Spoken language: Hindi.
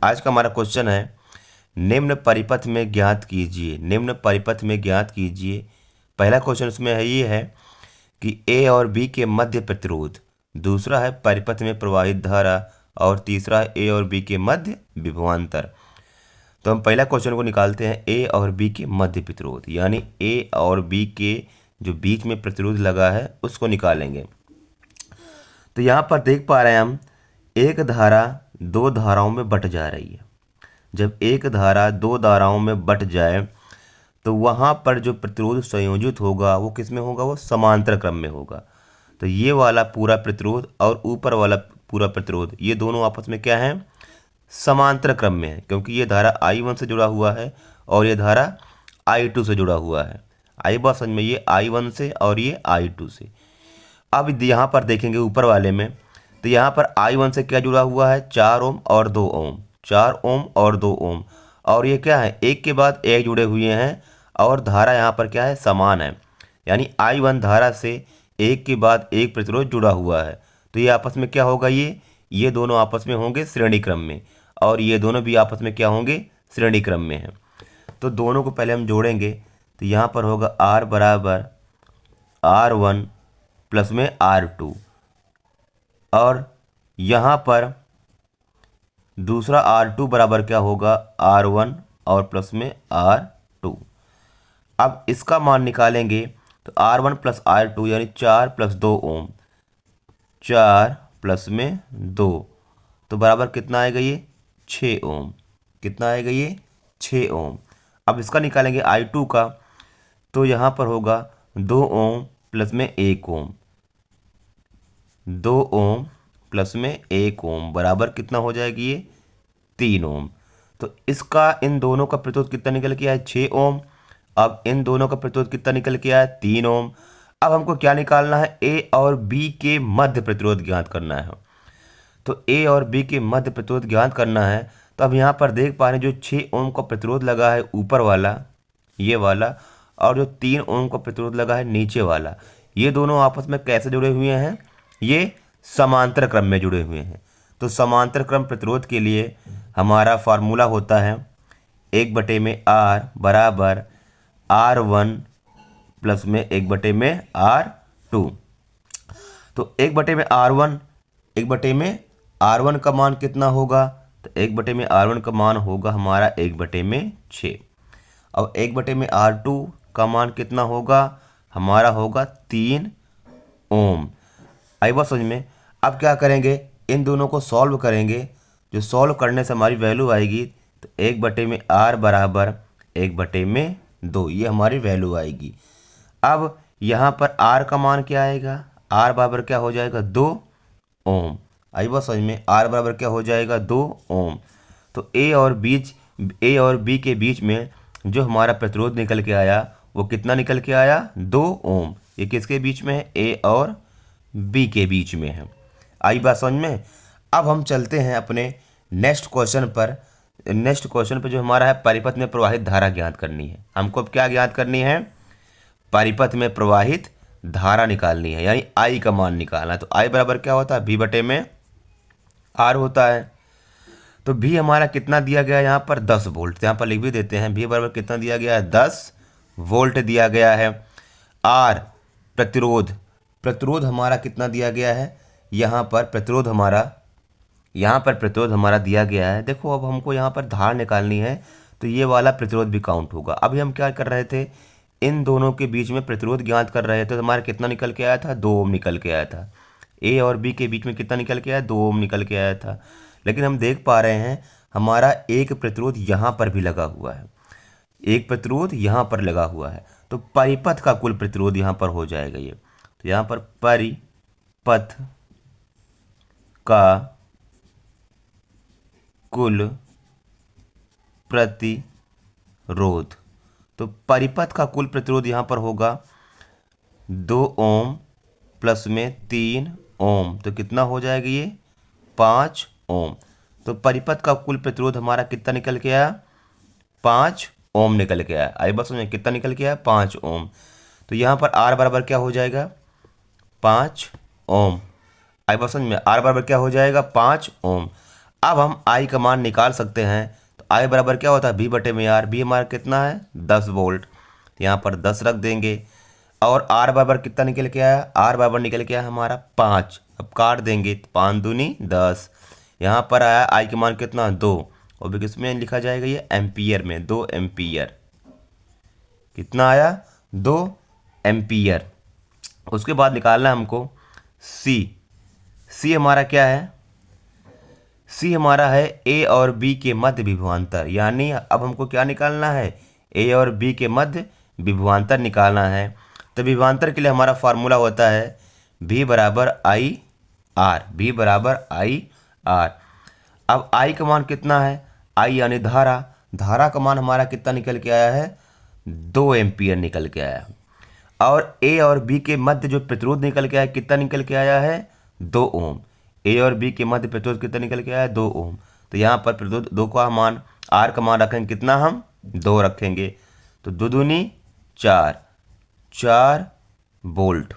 आज का हमारा क्वेश्चन है निम्न परिपथ में ज्ञात कीजिए। निम्न परिपथ में ज्ञात कीजिए। पहला क्वेश्चन उसमें है ये है कि ए और बी के मध्य प्रतिरोध, दूसरा है परिपथ में प्रवाहित धारा और तीसरा है ए और बी के मध्य विभवांतर। तो हम पहला क्वेश्चन को निकालते हैं, ए और बी के मध्य प्रतिरोध, यानी ए और बी के जो बीच में प्रतिरोध लगा है उसको निकालेंगे। तो यहाँ पर देख पा रहे हैं हम, एक धारा दो धाराओं में बट जा रही है। जब एक धारा दो धाराओं में बट जाए तो वहाँ पर जो प्रतिरोध संयोजित होगा वो किस में होगा, वो समांतर क्रम में होगा। तो ये वाला पूरा प्रतिरोध और ऊपर वाला पूरा प्रतिरोध, ये दोनों आपस में क्या है, समांतर क्रम में है, क्योंकि ये धारा I1 से जुड़ा हुआ है और ये धारा I2 से जुड़ा हुआ है। आई बात समझ में, ये I1 से और ये I2 से। अब यहाँ पर देखेंगे ऊपर वाले में, तो यहाँ पर I1 से क्या जुड़ा हुआ है, 4 ओम और 2 ओम, 4 ओम और 2 ओम, और ये क्या है, एक के बाद एक जुड़े हुए हैं और धारा यहाँ पर क्या है, समान है। यानी I1 धारा से एक के बाद एक प्रतिरोध जुड़ा हुआ है। तो ये आपस में क्या होगा, ये दोनों आपस में होंगे श्रेणी क्रम में, और ये दोनों भी आपस में क्या होंगे, श्रेणी क्रम में हैं। तो दोनों को पहले हम जोड़ेंगे, तो यहाँ पर होगा R बराबर R1 प्लस में R2, और यहाँ पर दूसरा R2 बराबर क्या होगा, R1 और प्लस में R2। अब इसका मान निकालेंगे, तो R1 प्लस R2 यानी 4 प्लस 2 ओम, 4 प्लस में 2, तो बराबर कितना आएगा, ये 6 ओम। कितना आएगा, ये 6 ओम। अब इसका निकालेंगे I2 का, तो यहाँ पर होगा 2 ओम प्लस में 1 ओम, 2 ओम प्लस में 1 ओम बराबर कितना हो जाएगी, ये 3 ओम। तो इसका इन दोनों का प्रतिरोध कितना निकल के आया है, 6 ओम। अब इन दोनों का प्रतिरोध कितना निकल के आया है, 3 ओम। अब हमको क्या निकालना है, ए और बी के मध्य प्रतिरोध ज्ञात करना है। तो ए और बी के मध्य प्रतिरोध ज्ञात करना है। तो अब यहाँ पर देख पा रहे हैं, जो 6 ओम का प्रतिरोध लगा है ऊपर वाला, ये वाला, और जो 3 ओम का प्रतिरोध लगा है नीचे वाला, ये दोनों आपस में कैसे जुड़े हुए हैं, ये समांतर क्रम में जुड़े हुए हैं। तो समांतर क्रम प्रतिरोध के लिए हमारा फार्मूला होता है 1/R बराबर R1 प्लस में 1/में R2। तो 1/R1, 1/R1 का मान कितना होगा, तो 1/R1 का मान होगा हमारा 1/6। और 1/R2 का मान कितना होगा, हमारा होगा 3 ओम। आई बात समझ में। अब क्या करेंगे, इन दोनों को सॉल्व करेंगे। जो सॉल्व करने से हमारी वैल्यू आएगी, तो 1/R बराबर 1/2, ये हमारी वैल्यू आएगी। अब यहाँ पर R का मान क्या आएगा, R बराबर क्या हो जाएगा, 2 ओम। आई बात समझ में, R बराबर क्या हो जाएगा, 2 ओम। तो ए और बी के बीच में जो हमारा प्रतिरोध निकल के आया वो कितना निकल के आया, 2 ओम। ये किसके बीच में है, ए और बी के बीच में है। आई बात समझ में। अब हम चलते हैं अपने नेक्स्ट क्वेश्चन पर। नेक्स्ट क्वेश्चन पर जो हमारा है, परिपथ में प्रवाहित धारा ज्ञात करनी है। हमको अब क्या ज्ञात करनी है, परिपथ में प्रवाहित धारा निकालनी है, यानी आई का मान निकालना है। तो आई बराबर क्या होता है, V/R होता है। तो भी हमारा कितना दिया गया है, यहाँ पर 10 वोल्ट। यहाँ पर लिख भी देते हैं, भी बराबर कितना दिया गया है, 10 वोल्ट दिया गया है। आर प्रतिरोध हमारा कितना दिया गया है, यहाँ पर प्रतिरोध हमारा दिया गया है। देखो अब हमको यहाँ पर धार निकालनी है, तो ये वाला प्रतिरोध भी काउंट होगा। अभी हम क्या कर रहे थे, इन दोनों के बीच में प्रतिरोध ज्ञात कर रहे थे। तो हमारा कितना निकल के आया था, 2 ओम निकल के आया था। ए और बी के बीच में कितना निकल के आया, 2 ओम निकल के आया था। लेकिन हम देख पा रहे हैं हमारा एक प्रतिरोध यहाँ पर भी लगा हुआ है, एक प्रतिरोध यहाँ पर लगा हुआ है। तो परिपथ का कुल प्रतिरोध यहाँ पर हो जाएगा ये। तो यहाँ पर परिपथ का कुल प्रतिरोध, तो परिपथ का कुल प्रतिरोध यहाँ पर होगा 2 ओम प्लस में 3 ओम, तो कितना हो जाएगा ये, 5 ओम। तो परिपथ का कुल प्रतिरोध हमारा कितना निकल के आया, 5 ओम निकल के आया। आई बस में कितना निकल के आया, 5 ओम। तो यहाँ पर R बराबर क्या हो जाएगा, 5 ओम। आई बस में R बराबर क्या हो जाएगा, 5 ओम। अब हम आई का मान निकाल सकते हैं। तो आई बराबर क्या होता है, बी बटे में आर। बी हमारा कितना है, 10 वोल्ट। यहाँ पर 10 रख देंगे। और आर बराबर कितना निकल के आया, आर बराबर निकल के आया हमारा 5। अब काट देंगे तो 5 दूनी 10। यहाँ पर आया आई का मान कितना, 2। और भी किसमें लिखा जाएगा, ये एम्पियर में, 2 एम्पियर। कितना आया, 2 एम्पियर। उसके बाद निकालना है हमको सी। सी हमारा क्या है, सी हमारा है ए और बी के मध्य विभवांतर। यानी अब हमको क्या निकालना है, ए और बी के मध्य विभवांतर निकालना है। तो विभवांतर के लिए हमारा फार्मूला होता है V बराबर आई आर। V बराबर आई आर। अब आई का मान कितना है, आई यानी धारा। धारा का मान हमारा कितना निकल के आया है, 2 एम्पियर निकल के आया। और ए और बी के मध्य जो प्रतिरोध निकल के आया, कितना निकल के आया है, 2 ओम। ए और बी के मध्य प्रतिरोध कितना निकल के आया, 2 ओम। तो यहाँ पर प्रतिरोध 2 का मान, आर का मान रखेंगे कितना, हम 2 रखेंगे। तो 2 दूनी 4, 4 वोल्ट।